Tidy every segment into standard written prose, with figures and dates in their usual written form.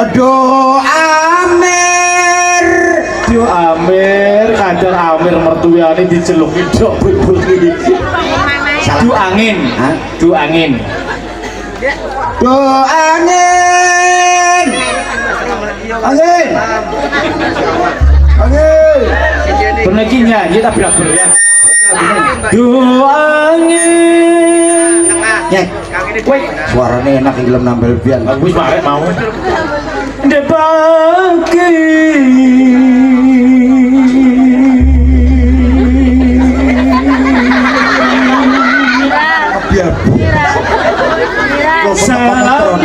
Aduh Amir, Yo Amir, kadang Amir mertuane diceluki dok bulbul iki. Du angin, du angin. do angin, angin, angin. Bener iki nyanyi tak berak-berak ya. Du angin. Nyek, suaranya enak ilmu nambel biang. Wis barek mau. Ndek pagi. Biar bu. Salam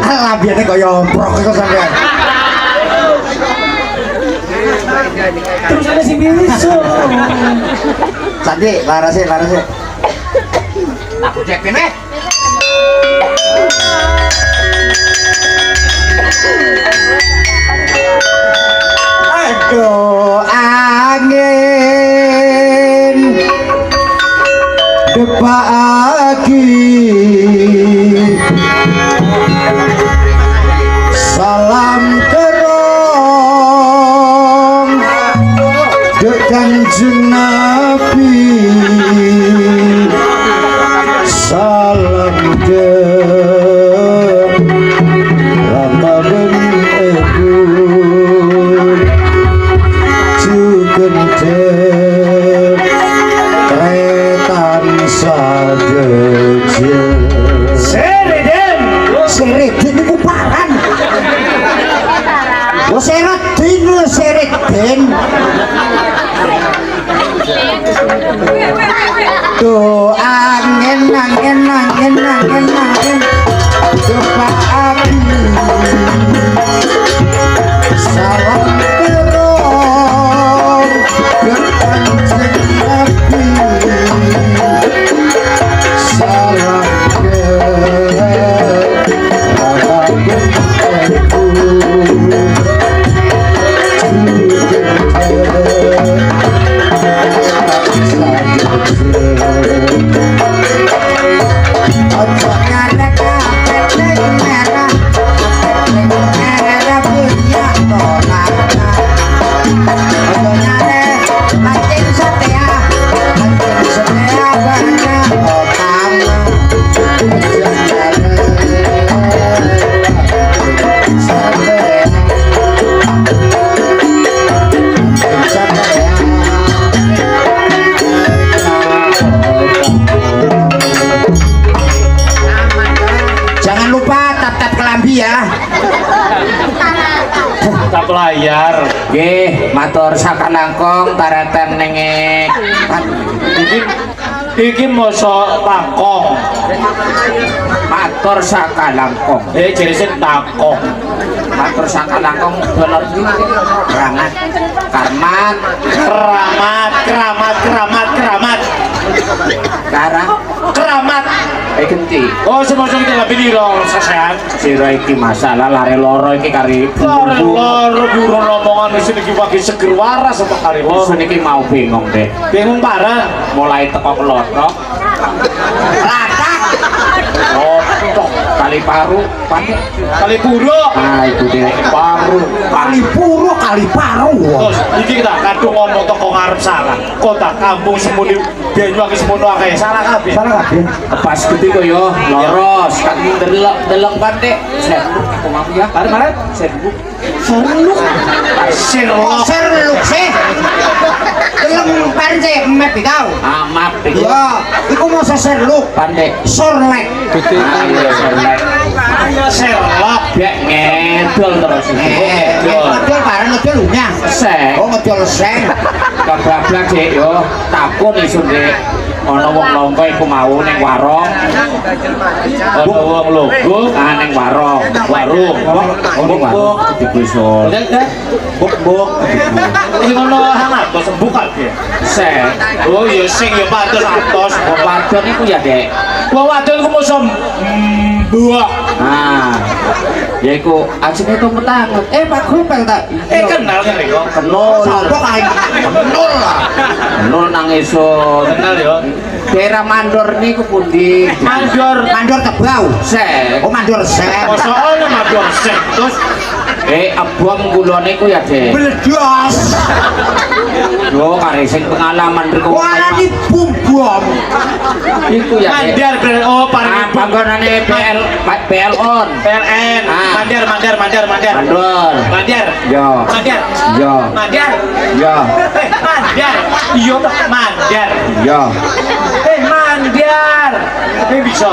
Alah biarnya kaya omprok itu sampean. terus ada si bisu. Sandi, larasnya, larasnya. Aku cekin Aduh angin pagi salam terong dek Kanjeng Nabi salam dek Ramadan ebun juga dek tretan sadeje Sereden. Seredin itu paran. Oh Seredin, Seredin. Tuh angin, angin, angin, angin, angin. Coba api. Salam terong depan Nabi. Salam jangan lupa tap-tap kelambi ya. Tak layar. Nggih, matur sakanangkong tareten nenge. Iki mosok takong. Matur sakanangkong. Jerisin takong. Matur sakanangkong dolar rangat karmat Keramat, keramat, keramat, keramat. karang Keramat. genti. Oh, semosok iki lebih diro sesehan. Sira iki masalah lare loro iki kari Loro burung omongan wis iki wagi seger waras apa kali loro. niki mau bingung deh. Bingung parah. Mulai teko kelotok. Latak. Oh, kali paru, panik. Kali buruk. Nah, itu deh paru. Kali puro, kali paru. Terus iki kita kadung ngomong toko ngarep salah. Kota kampung semuli banyu akeh semono akeh salah kabeh. Salah kabeh. Pas gede kok yo, loros. Kan delok pante. Set, aku mau ya. Bareng-bareng. Set. Serluk. Serluk. Serluk sih. Delok pante map tau. Ah, map iki. Yo, iku mau serluk. Pante. Sorlek. Ayo sorlek. Serlok. Bek ngedol terus. Ngedol bareng ngedol lunyah. Sek. Oh, ngedol seng. Keblak-blak sik yo. Takun isun Dik. Ana wong longko iku mau ning warung. Ana wong logo Ning warung. warung. Buk-buk dibusol. Buk-buk. Iki ngono hangat kok sembukan. Sek. Oh ya sing ya patus atos. Wong wadon iku ya, Dek. Wong wadon ku musom. Buah. Nah. Yaiku ajenge itu metanget. Pak Gopel tak. Kenal kan kok. Kenal. Sopo kae? Kenul lah. Kenal nang isun. Kenal ya. Daerah Mandor niku pundi? Mandor. Mandor Tebau. Sek. Oh mandor sen. Soalnya mandor sek terus abang kula niku ya, Dek. Bledos. Yo kare sing pengalaman mriku. Warani bumbom. Iku ya, Dek. Mandar oh parang Panggonane BL on. PLN. Mandar. Mandor. Mandar. Yo. Mandar. Yo. Mandar. Yo. Mandar. Iya mandar. Yo. Mandar. Bisa.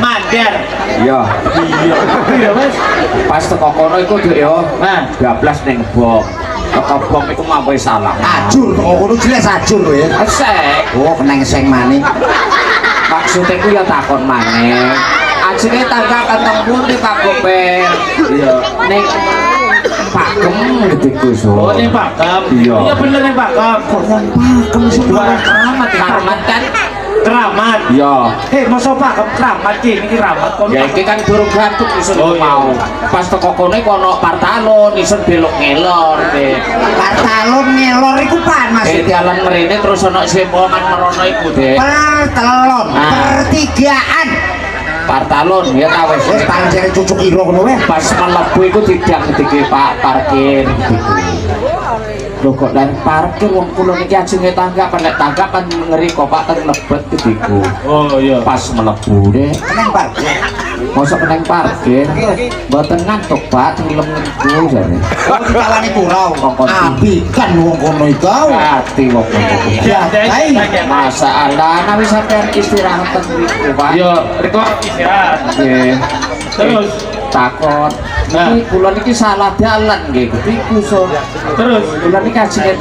Mandar. Yo. Iya Mas. Pas teko kono iku Dek yo. Nah, Bablas ning bom. Teko bom iku mampu salah. Ajur kok ngono jelas ajur lho ya. Sek. Oh keneng seng maning. Maksudnya ku ya takon maneh. Ajenge tangga keteng pundi Pak Gopel? Iya. Ning Pakem gitu so. oh ini Pakem. Iya. Iya bener nih Pakem. Kok nang pakem semua. Keramat kan? Keramat. Iya. Masa Pakem keramat iki keramat kon. Ya iki kan durung gantuk isun Oh, iya. mau. Pas teko kono kono Partalon isun belok ngelor, Dek. Partalon ngelor iku pan Mas. Dalan mrene terus ana sempongan merono iku, Dek. Partalon pertigaan. Partalon ya ta wis. Wis pancen cucuk ira ngono wae. Pas mlebu iku didang dike Pak parkir gitu. Lho kok lan parkir wong kula niki ajenge tangga kan ngeri kok Pak teng lebet gediku. Oh iya. Pas mlebu deh. Keneng parkir. Mosok nang parkir. Mboten ngantuk Pak teng niku jare. Oh ditawani purau. Apikan wong kono iku. Ati wong kono. Ya, baik. Masalah ana wis sampean istirahat teng mriku Pak. Iya, reko istirahat. Nggih. Terus Takon. Niki kula niki salah dalan nggih gediku so. terus Kula niki ajenge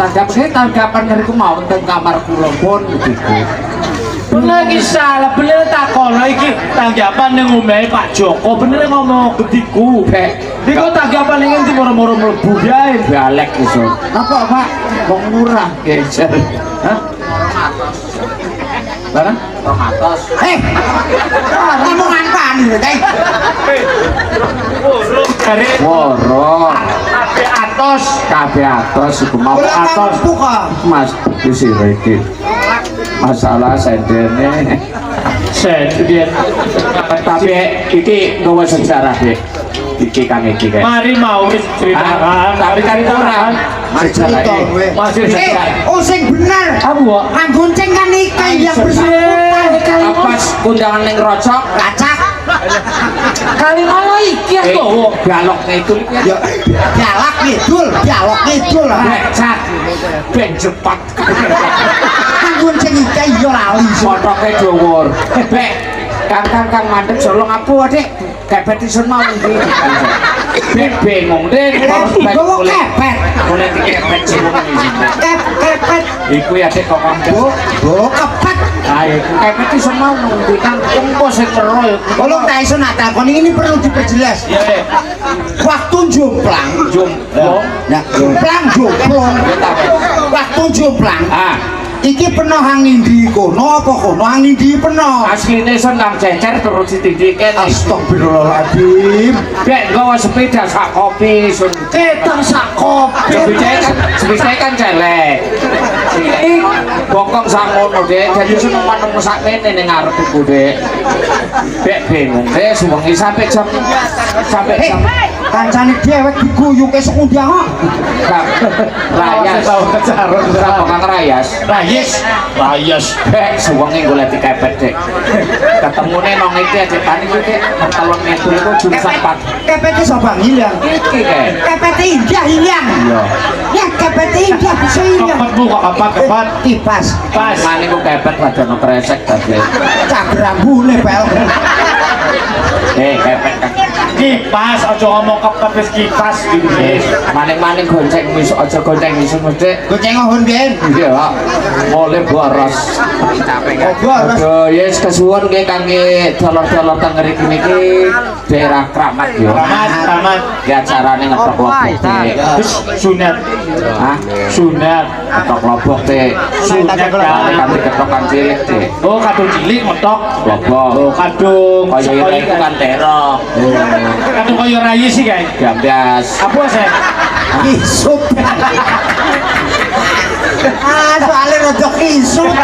tanggapan ngriku mau teng kamar kula pun gediku. bener iki salah bener takono iki tanggapan ning omahe Pak Joko bener ngomong gediku. Niku tanggapan ning endi moro-moro mlebu yae. Balek iso. Napa Pak? Wong murah geser. Hah? Barang? Romatos. Ngomongan pan lho kae. Dari Woro. atos. Kabeh atos iku mau atos. Mas isi iki. Masalah sendene. Sendirian. Tapi iki nggawa sejarah, Dek. Iki kang iki kae. Mari mau wis ceritakan. Tapi kan kurang. Mari cerita kowe. Masih Oh sing bener. Apa, Wak? Anggonceng kan iki yang bersangkutan. Pas kundangan ning rocok, Kacak. Kali ngono iki aku. galok itu Ya dialog ngidul, dialog ngidul. becak ben cepat Anggonceng iki ya lali. motoke dhuwur bek kang mandek solo ngapu Dik kepet isun mau ndi bek bingung Dik Gowo kepet. boleh dikepet semua Kepet. iku ya Dik kok kang Oh kepet. ayo kepet isun mau ndi kang kempo sing ero Tolong tak iso nak takon ini perlu diperjelas. Iya, Waktu jomplang. jumbo Nah, jomplang. Waktu jomplang. Iki pernah hang ndi kono apa kono hang ndi pernah? asline sun kang cecer terus ditindike Astagfirullahaladzim. bek nggawa sepeda sak kopi sun Ketok sak kopi. sepeda kan celek iki bokong sak ngono Dek jadi sun manung sak kene ning ngarep iku Dek bek bingung Dek suwengi sampai jam Kancane dhewek diguyuke sekundang kok. rayas berapa kang rayas Layas. bek suwengi golek dikepet Dek ketemune nang iki Dek tani iki Dek telon meter iku jurusan pat Kepete sapa hilang? iki Dek Kepete India hilang. iya Ya kepete India bisa hilang. Kepat bu kok kepat. Kipas. Pas. mane ku kepet wadon kresek tadi Cak rambune pel. kepet kan kipas aja ngomong kepet wis kipas gitu wis. Maning-maning gonceng wis aja gonceng wis Dik. Goceng ngohon gen. Iya, Pak. Oleh boros. Boros. Aduh, yes kesuwun nggih kangge dolor-dolor teng ngriki niki daerah Kramat yo. Tamat. Ki acarane ngetok lobok Dik. Terus sunat. Hah? Sunat. Ngetok lobok Dik. Sunat Kanthi ketokan cilik Dik. Oh, kadung cilik ngetok. Lobok. Oh, kadung Kaya ira iku kan terok. kadung kaya rayi sih, guys. Gambias. Apa sih? Isut. Soalnya rada isut.